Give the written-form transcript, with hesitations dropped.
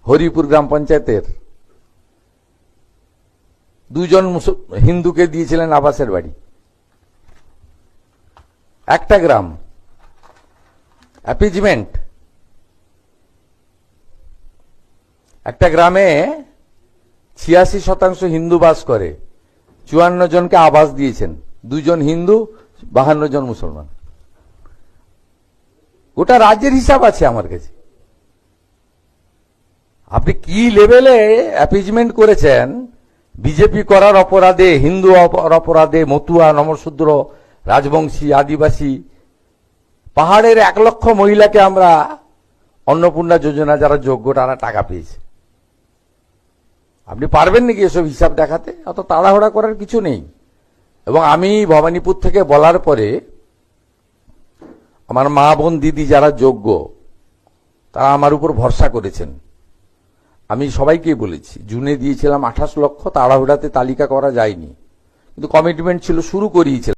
হরিপুর গ্রাম পঞ্চায়েতের দুজন হিন্দুকে দিয়েছিলেন আবাসের বাড়ি। একটা গ্রাম, অ্যাপিজমেন্ট। একটা গ্রামে 86% হিন্দু বাস করে, 54 জনকে আবাস দিয়েছেন, 2 জন হিন্দু, 52 জন মুসলমান। গোটা রাজ্যের হিসাব আছে আমার কাছে। আপনি কি লেভেলে অ্যাপিজমেন্ট করেছেন, বিজেপি করার অপরাধে, হিন্দু অপরাধে, মতুয়া, নমশূদ্র, রাজবংশী, আদিবাসী, পাহাড়ের 1 লক্ষ মহিলাকে আমরা অন্নপূর্ণা যোজনা যারা যোগ্য তারা টাকা পেয়েছে। আপনি পারবেন নাকি এসব হিসাব দেখাতে? অত তাড়াহুড়া করার কিছু নেই। এবং আমি ভবানীপুর থেকে বলার পরে আমার মা বোন দিদি যারা যোগ্য তারা আমার উপর ভরসা করেছেন। আমি সবাইকেই বলেছি, জুনে দিয়েছিলাম 28 লক্ষ, তাড়াহুড়াতে তালিকা করা যায়নি, কিন্তু কমিটমেন্ট ছিল, শুরু করিয়েছিলাম।